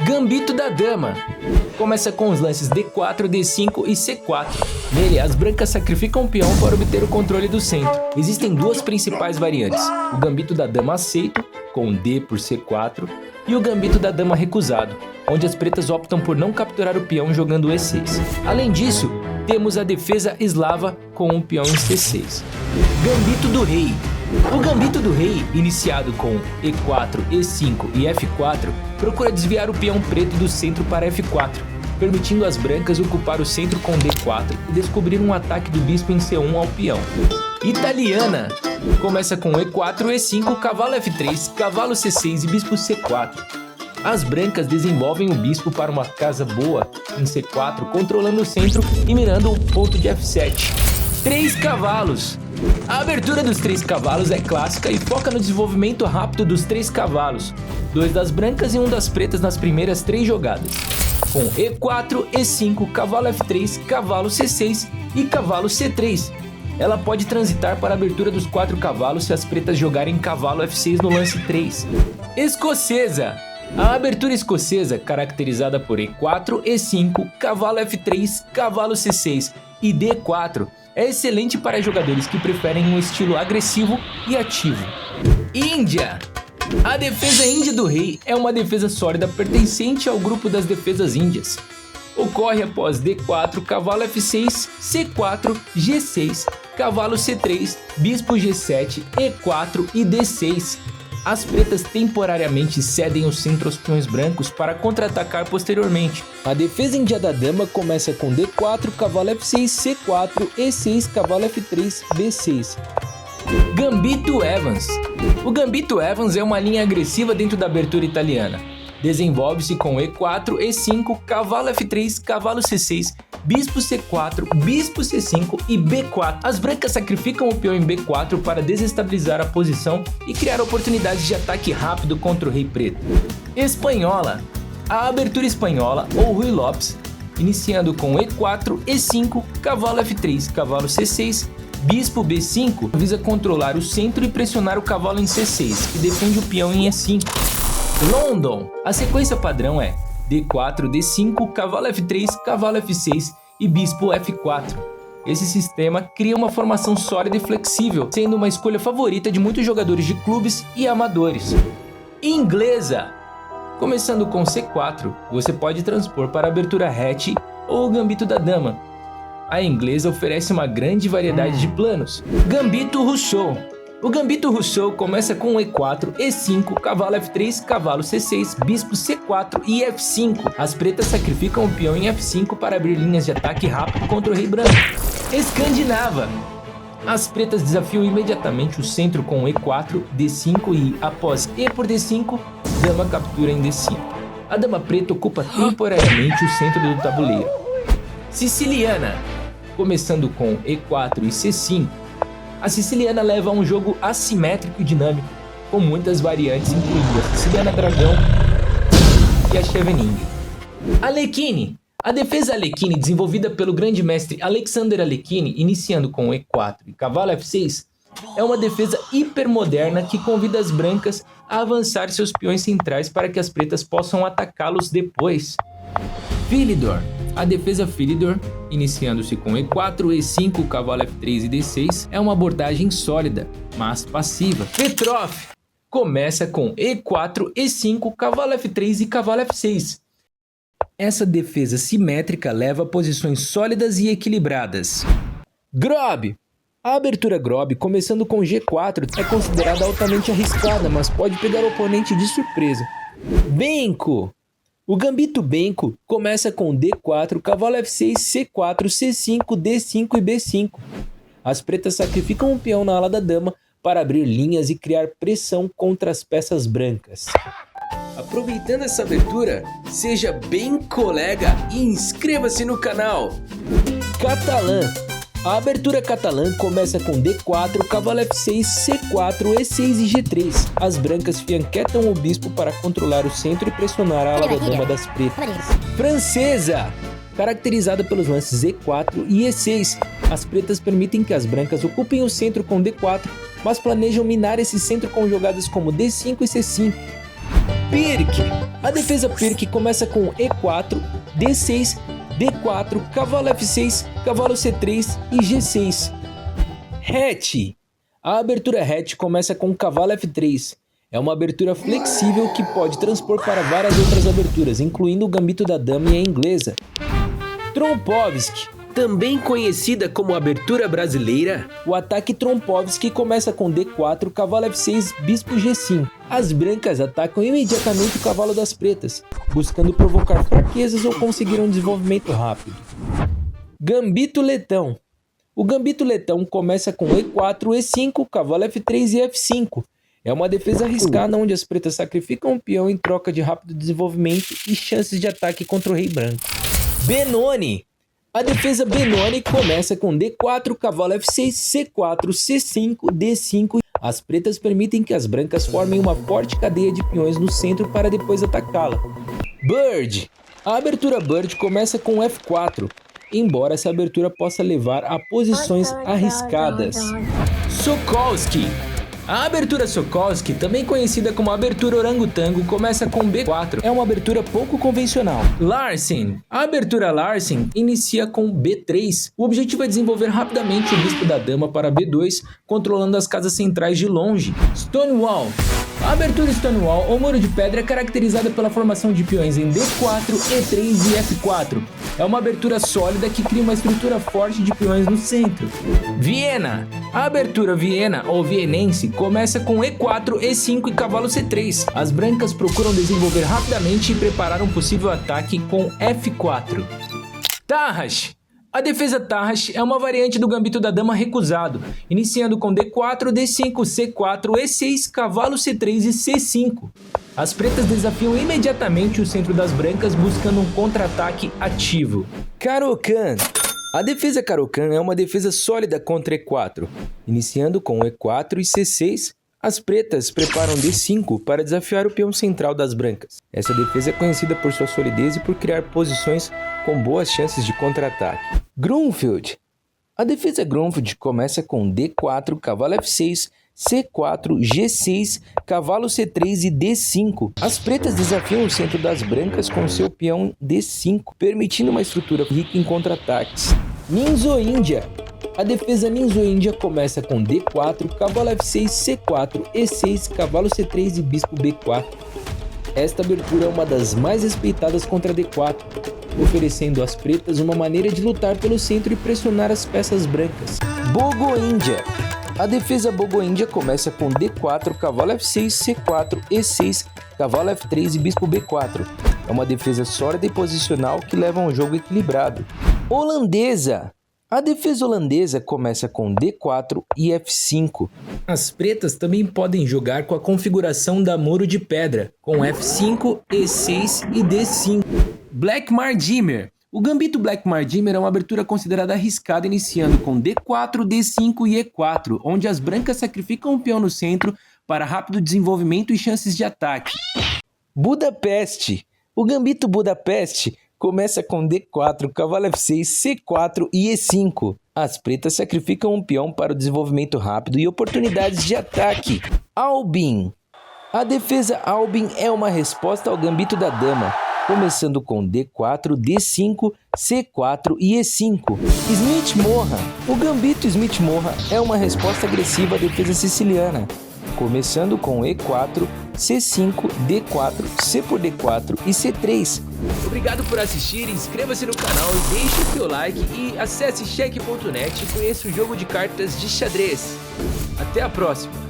Gambito da Dama. Começa com os lances D4, D5 e C4. Nele, as brancas sacrificam um peão para obter o controle do centro. Existem duas principais variantes: o Gambito da Dama aceito, com D por C4, e o Gambito da Dama recusado, onde as pretas optam por não capturar o peão jogando E6. Além disso, temos a defesa eslava com um peão em C6. Gambito do Rei. O Gambito do Rei, iniciado com E4, E5 e F4, procura desviar o peão preto do centro para F4, permitindo às brancas ocupar o centro com D4 e descobrir um ataque do bispo em C1 ao peão. Italiana. Começa com E4, E5, cavalo F3, cavalo C6 e bispo C4. As brancas desenvolvem o bispo para uma casa boa em C4, controlando o centro e mirando o ponto de F7. 3 cavalos. A abertura dos 3 cavalos é clássica e foca no desenvolvimento rápido dos 3 cavalos, 2 das brancas e 1 das pretas nas primeiras 3 jogadas. Com E4, E5, cavalo F3, cavalo C6 e cavalo C3. Ela pode transitar para a abertura dos 4 cavalos se as pretas jogarem cavalo F6 no lance 3. Escocesa. A abertura escocesa, caracterizada por E4, E5, cavalo F3, cavalo C6 e D4, é excelente para jogadores que preferem um estilo agressivo e ativo. Índia. A defesa índia do rei é uma defesa sólida pertencente ao grupo das defesas índias. Ocorre após D4, cavalo F6, C4, G6, cavalo C3, bispo G7, E4 e D6. As pretas temporariamente cedem o centro aos peões brancos para contra-atacar posteriormente. A defesa índia da dama começa com D4, cavalo F6, C4, E6, cavalo F3, B6. Gambito Evans. O Gambito Evans é uma linha agressiva dentro da abertura italiana. Desenvolve-se com E4, E5, cavalo F3, cavalo C6, bispo C4, bispo C5 e B4. As brancas sacrificam o peão em B4 para desestabilizar a posição e criar oportunidades de ataque rápido contra o rei preto. Espanhola. A abertura espanhola, ou Ruy Lopes, iniciando com E4, E5, cavalo F3, cavalo C6, bispo B5, visa controlar o centro e pressionar o cavalo em C6, que defende o peão em E5. London. A sequência padrão é D4, D5, cavalo F3, cavalo F6 e bispo F4. Esse sistema cria uma formação sólida e flexível, sendo uma escolha favorita de muitos jogadores de clubes e amadores. Inglesa. Começando com C4, você pode transpor para a abertura hatch ou o Gambito da Dama. A inglesa oferece uma grande variedade de planos. Gambito Rousseau. O Gambito Rousseau começa com E4, E5, cavalo F3, cavalo C6, bispo C4 e F5. As pretas sacrificam o peão em F5 para abrir linhas de ataque rápido contra o rei branco. Escandinava. As pretas desafiam imediatamente o centro com E4, D5 e, após E por D5, dama captura em D5. A dama preta ocupa temporariamente o centro do tabuleiro. Siciliana. Começando com E4 e C5. A siciliana leva a um jogo assimétrico e dinâmico, com muitas variantes, incluindo a siciliana dragão e a Scheveningen. Alekhine. A defesa Alekhine, desenvolvida pelo grande mestre Alexander Alekhine, iniciando com E4 e cavalo F6, é uma defesa hipermoderna que convida as brancas a avançar seus peões centrais para que as pretas possam atacá-los depois. Philidor. A defesa Philidor, iniciando-se com E4, E5, cavalo F3 e D6, é uma abordagem sólida, mas passiva. Petrov começa com E4, E5, cavalo F3 e cavalo F6. Essa defesa simétrica leva a posições sólidas e equilibradas. Grob. A abertura Grob, começando com G4, é considerada altamente arriscada, mas pode pegar o oponente de surpresa. Benko. O Gambito Benko começa com D4, cavalo F6, C4, C5, D5 e B5. As pretas sacrificam um peão na ala da dama para abrir linhas e criar pressão contra as peças brancas. Aproveitando essa abertura, seja bem colega e inscreva-se no canal. Catalã. A abertura catalã começa com D4, cavalo F6, C4, E6 e G3. As brancas fianquetam o bispo para controlar o centro e pressionar a ala da dama das pretas. Francesa. Caracterizada pelos lances E4 e E6, as pretas permitem que as brancas ocupem o centro com D4, mas planejam minar esse centro com jogadas como D5 e C5. Pirque. A defesa Pirque começa com E4, D6, D4, cavalo F6, cavalo C3 e G6. Hatch. A abertura hatch começa com cavalo F3. É uma abertura flexível que pode transpor para várias outras aberturas, incluindo o gambito da dama e a inglesa. Trompovski. Também conhecida como abertura brasileira, o ataque Trompovski começa com D4, cavalo F6, bispo G5. As brancas atacam imediatamente o cavalo das pretas, buscando provocar fraquezas ou conseguir um desenvolvimento rápido. Gambito letão. O gambito letão começa com E4, E5, cavalo F3 e F5. É uma defesa arriscada onde as pretas sacrificam um peão em troca de rápido desenvolvimento e chances de ataque contra o rei branco. Benoni. A defesa Benoni começa com D4, cavalo F6, C4, C5, D5. As pretas permitem que as brancas formem uma forte cadeia de peões no centro para depois atacá-la. Bird. A abertura Bird começa com F4, embora essa abertura possa levar a posições arriscadas. Sokolsky. A abertura Sokolsky, também conhecida como abertura orangotango, começa com B4. É uma abertura pouco convencional. Larsen. A abertura Larsen inicia com B3. O objetivo é desenvolver rapidamente o bispo da dama para B2, controlando as casas centrais de longe. Stonewall. A abertura Stonewall, ou muro de pedra, é caracterizada pela formação de peões em D4, E3 e F4. É uma abertura sólida que cria uma estrutura forte de peões no centro. Viena. A abertura Viena, ou vienense, começa com E4, E5 e cavalo C3. As brancas procuram desenvolver rapidamente e preparar um possível ataque com F4. Tarrasch. A defesa Tarrasch é uma variante do gambito da dama recusado, iniciando com D4, D5, C4, E6, cavalo C3 e C5. As pretas desafiam imediatamente o centro das brancas, buscando um contra-ataque ativo. Caro-Kann. A defesa Caro-Kann é uma defesa sólida contra E4. Iniciando com E4 e C6, as pretas preparam D5 para desafiar o peão central das brancas. Essa defesa é conhecida por sua solidez e por criar posições com boas chances de contra-ataque. Grunfeld. A defesa Grunfeld começa com D4, cavalo F6, C4, G6, cavalo C3 e D5. As pretas desafiam o centro das brancas com seu peão D5, permitindo uma estrutura rica em contra-ataques. Ninzo-Índia. A defesa Ninzo-Índia começa com D4, cavalo F6, C4, E6, cavalo C3 e bispo B4. Esta abertura é uma das mais respeitadas contra D4, oferecendo às pretas uma maneira de lutar pelo centro e pressionar as peças brancas. Bogo-Índia. A defesa Bogo-Índia começa com D4, cavalo F6, C4, E6, cavalo F3 e bispo B4. É uma defesa sólida e posicional que leva a um jogo equilibrado. Holandesa. A defesa holandesa começa com D4 e F5. As pretas também podem jogar com a configuração da muro de pedra, com F5, E6 e D5. Black Mardimmer. O gambito Black Mardimmer é uma abertura considerada arriscada, iniciando com D4, D5 e E4, onde as brancas sacrificam um peão no centro para rápido desenvolvimento e chances de ataque. Budapeste. O gambito Budapeste começa com D4, cavalo F6, C4 e E5. As pretas sacrificam um peão para o desenvolvimento rápido e oportunidades de ataque. Albin. A defesa Albin é uma resposta ao gambito da dama, começando com D4, D5, C4 e E5. Smith-Morra. O gambito Smith-Morra é uma resposta agressiva à defesa siciliana, começando com E4, C5, D4, C por D4 e C3. Obrigado por assistir, inscreva-se no canal e deixe o seu like e acesse cheque.net e conheça o jogo de cartas de xadrez. Até a próxima!